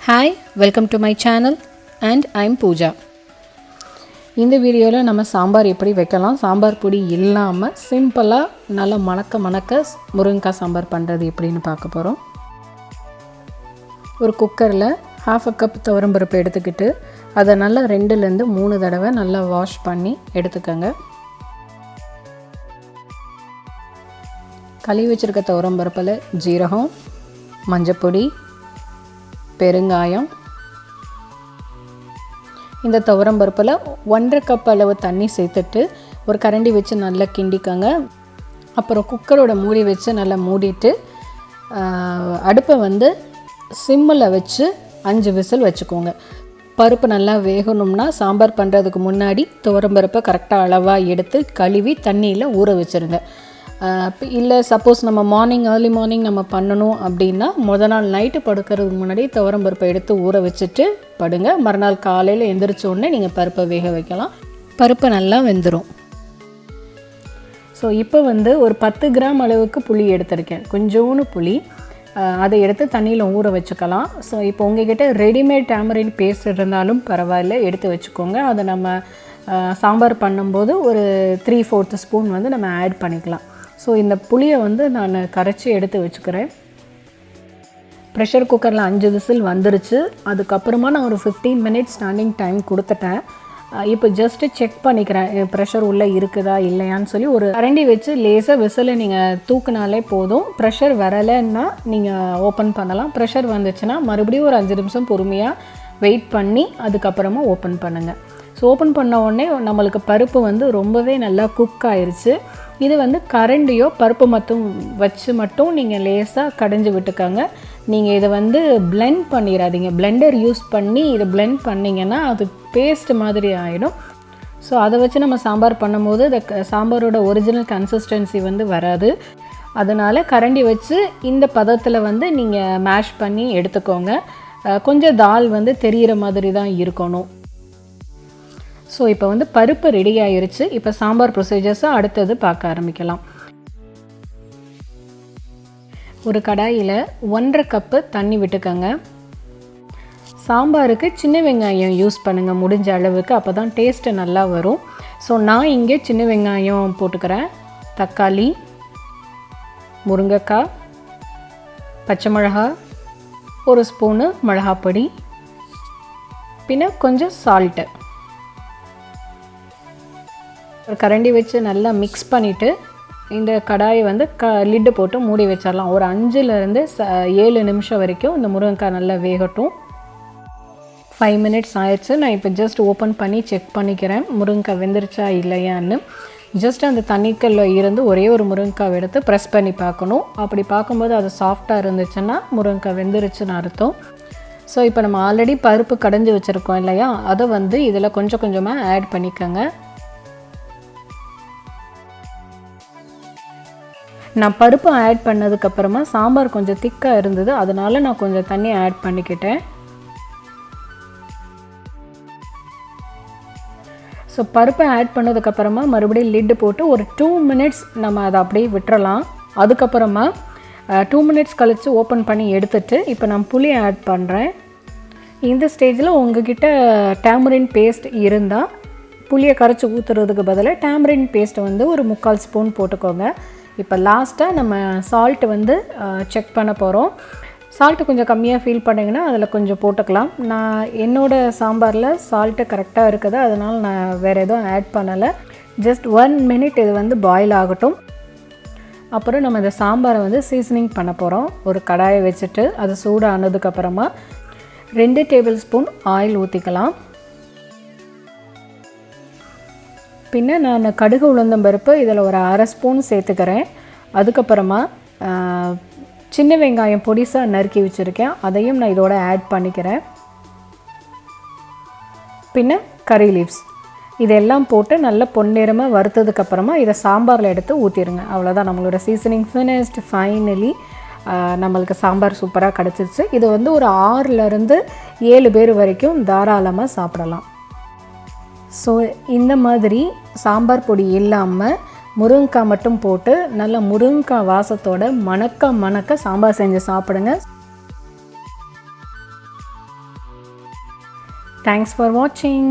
Hi, welcome to my channel and I'm Pooja. இந்த வீடியோவில் நம்ம சாம்பார் எப்படி வைக்கலாம், சாம்பார் பொடி இல்லாமல் சிம்பிளாக நல்லா மணக்க முருங்கைக்காய் சாம்பார் பண்ணுறது எப்படின்னு பார்க்க போகிறோம். ஒரு குக்கரில் 1/2 கப் துவரம்பருப்பு எடுத்துக்கிட்டு அதை நல்லா 2லேருந்து 3 தடவை நல்லா வாஷ் பண்ணி எடுத்துக்கோங்க. கழுவி வச்சுருக்க துவரம்பருப்பில் ஜீரகம், மஞ்சப்பொடி, பெருங்காயம், இந்த துவரம்பருப்பில் 1/2 கப் அளவு தண்ணி சேர்த்துட்டு ஒரு கரண்டி வச்சு நல்லா கிண்டிக்கோங்க. அப்புறம் குக்கரோட மூடி வச்சு நல்லா மூடிட்டு அடுப்பை சிம்மில் வச்சு 5 விசில் வச்சுக்கோங்க. பருப்பு நல்லா வேகணும்னா சாம்பார் பண்ணுறதுக்கு முன்னாடி துவரம்பருப்பை கரெக்டாக அளவாக எடுத்து கழுவி தண்ணியில் ஊற வச்சுருங்க. இல்லை சப்போஸ் நம்ம ஏர்லி மார்னிங் நம்ம பண்ணணும் அப்படின்னா முதல் நாள் நைட்டு படுக்கிறதுக்கு முன்னாடி துவரம்பருப்பை எடுத்து ஊற வச்சுட்டு படுங்க. மறுநாள் காலையில் எந்திரிச்சோடனே நீங்கள் பருப்பை வேக வைக்கலாம். பருப்பு நல்லா வெந்துடும். ஸோ இப்போ ஒரு 10 கிராம் அளவுக்கு புளி எடுத்திருக்கேன், கொஞ்சோன்னு புளி. அதை எடுத்து தண்ணியில் ஊற வச்சுக்கலாம். ஸோ இப்போ உங்கள்கிட்ட ரெடிமேட் டேமரிண்ட் பேஸ்ட் இருந்தாலும் பரவாயில்ல, எடுத்து வச்சுக்கோங்க. அதை நம்ம சாம்பார் பண்ணும்போது ஒரு 3/4 ஸ்பூன் நம்ம ஆட் பண்ணிக்கலாம். ஸோ இந்த புளியை நான் கரைச்சி எடுத்து வச்சுக்கிறேன். ப்ரெஷர் குக்கரில் 5 விசில் வந்துருச்சு. அதுக்கப்புறமா நான் ஒரு 15 மினிட்ஸ் ஸ்டாண்டிங் டைம் கொடுத்துட்டேன். இப்போ ஜஸ்ட்டு செக் பண்ணிக்கிறேன் ப்ரெஷர் உள்ளே இருக்குதா இல்லையான்னு சொல்லி. ஒரு கரண்டி வச்சு லேசாக விசிலை நீங்கள் தூக்குனாலே போதும். ப்ரெஷர் வரலைன்னா நீங்கள் ஓப்பன் பண்ணலாம். ப்ரெஷர் வந்துச்சுன்னா மறுபடியும் ஒரு 5 நிமிஷம் பொறுமையாக வெயிட் பண்ணி அதுக்கப்புறமா ஓப்பன் பண்ணுங்கள். ஸோ ஓப்பன் பண்ண உடனே நம்மளுக்கு பருப்பு ரொம்பவே நல்லா குக் ஆயிடுச்சு. இது கரண்டியோ பருப்பு மட்டும் நீங்கள் லேசாக கடைஞ்சி விட்டுக்கோங்க. நீங்கள் இதை பிளெண்ட் பண்ணிடாதீங்க. பிளெண்டர் யூஸ் பண்ணி இதை பிளெண்ட் பண்ணிங்கன்னா அது பேஸ்ட் மாதிரி ஆகிடும். ஸோ அதை வச்சு நம்ம சாம்பார் பண்ணும்போது இந்த சாம்பாரோட ஒரிஜினல் கன்சிஸ்டன்சி வராது. அதனால் கரண்டி வச்சு இந்த பதத்தில் நீங்கள் மேஷ் பண்ணி எடுத்துக்கோங்க. கொஞ்சம் தால் தெரிகிற மாதிரி தான் இருக்கணும். ஸோ இப்போ பருப்பு ரெடி ஆயிருச்சு. இப்போ சாம்பார் ப்ரொசீஜர்ஸை அடுத்தது பார்க்க ஆரம்பிக்கலாம். ஒரு கடாயில் 1/2 கப்பு தண்ணி விட்டுக்கோங்க. சாம்பாருக்கு சின்ன வெங்காயம் யூஸ் பண்ணுங்கள் முடிஞ்ச அளவுக்கு, அப்போ தான் டேஸ்ட்டு நல்லா வரும். ஸோ நான் இங்கே சின்ன வெங்காயம் போட்டுக்கிறேன். தக்காளி, முருங்கைக்காய், பச்சை மிளகா, 1 ஸ்பூனு மிளகாப்பொடி, பின்ன கொஞ்சம் சால்ட்டு. ஒரு கரண்டி வச்சு நல்லா மிக்ஸ் பண்ணிவிட்டு இந்த கடாயை லிட்டு போட்டு மூடி வச்சிடலாம். ஒரு 5லேருந்து 7 நிமிஷம் வரைக்கும் இந்த முருங்கைக்காய் நல்லா வேகட்டும். 5 மினிட்ஸ் ஆயிடுச்சு. நான் இப்போ ஜஸ்ட் ஓப்பன் பண்ணி செக் பண்ணிக்கிறேன் முருங்கைக்காய் வெந்துருச்சா இல்லையான்னு. ஜஸ்ட் அந்த தண்ணிக்கல்ல இருந்து ஒரே ஒரு முருங்கைக்காய் எடுத்து ப்ரெஸ் பண்ணி பார்க்கணும். அப்படி பார்க்கும்போது அது சாஃப்டாக இருந்துச்சுன்னா முருங்கைக்காய் வெந்துருச்சுன்னு அர்த்தம். ஸோ இப்போ நம்ம ஆல்ரெடி பருப்பு கடைஞ்சி வச்சுருக்கோம் இல்லையா, அதை இதில் கொஞ்சம் கொஞ்சமாக ஆட் பண்ணிக்கோங்க. நான் பருப்பு ஆட் பண்ணதுக்கப்புறமா சாம்பார் கொஞ்சம் திக்காக இருந்தது, அதனால் நான் கொஞ்சம் தண்ணி ஆட் பண்ணிக்கிட்டேன். ஸோ பருப்பை ஆட் பண்ணதுக்கப்புறமா மறுபடியும் லிட்டு போட்டு ஒரு 2 மினிட்ஸ் நம்ம அதை அப்படியே விட்டுறலாம். அதுக்கப்புறமா 2 மினிட்ஸ் கழித்து ஓப்பன் பண்ணி எடுத்துட்டு இப்போ நான் புளி ஆட் பண்ணுறேன். இந்த ஸ்டேஜில் உங்ககிட்ட டேமரிண்ட் பேஸ்ட் இருந்தால் புளியை கரைச்சி ஊற்றுறதுக்கு பதிலாக டேமரிண்ட் பேஸ்ட்டை ஒரு 3/4 ஸ்பூன் போட்டுக்கோங்க. இப்போ லாஸ்ட்டாக நம்ம சால்ட்டு செக் பண்ண போகிறோம். சால்ட்டு கொஞ்சம் கம்மியாக ஃபீல் பண்ணிங்கன்னா அதில் கொஞ்சம் போட்டுக்கலாம். நான் என்னோடய சாம்பாரில் சால்ட்டு கரெக்டாக இருக்குது, அதனால் நான் வேறு எதுவும் ஆட் பண்ணலை. ஜஸ்ட் 1 மினிட் இது பாயில் ஆகட்டும். அப்புறம் நம்ம இந்த சாம்பாரை சீசனிங் பண்ண போகிறோம். ஒரு கடாயை வச்சுட்டு அது சூடானதுக்கப்புறமா 2 டேபிள் ஸ்பூன் ஆயில் ஊற்றிக்கலாம். பின்ன நான் கடுகு உளுந்தம்பருப்பு இதில் ஒரு 1/2 ஸ்பூன் சேர்த்துக்கிறேன். அதுக்கப்புறமா சின்ன வெங்காயம் பொடிசாக நறுக்கி வச்சுருக்கேன், அதையும் நான் இதோட ஆட் பண்ணிக்கிறேன். பின்ன கறி லீவ்ஸ் இதெல்லாம் போட்டு நல்லா பொன்னிறமாக வறுத்ததுக்கப்புறமா இதை சாம்பாரில் எடுத்து ஊற்றிடுங்க. அவ்வளோதான், நம்மளோட சீசனிங் ஃபினிஷ்டு. ஃபைனலி நம்மளுக்கு சாம்பார் சூப்பராக கிடச்சிருச்சு. இது ஒரு 6லேருந்து 7 பேர் வரைக்கும் தாராளமாக சாப்பிடலாம். ஸோ இந்த மாதிரி சாம்பார் பொடி இல்லாமல் முருங்கைக்காய் மட்டும் போட்டு நல்லா முருங்கைக்காய் வாசத்தோட மணக்க சாம்பார் செஞ்சு சாப்பிடுங்க. தேங்க்ஸ் ஃபார் வாட்சிங்.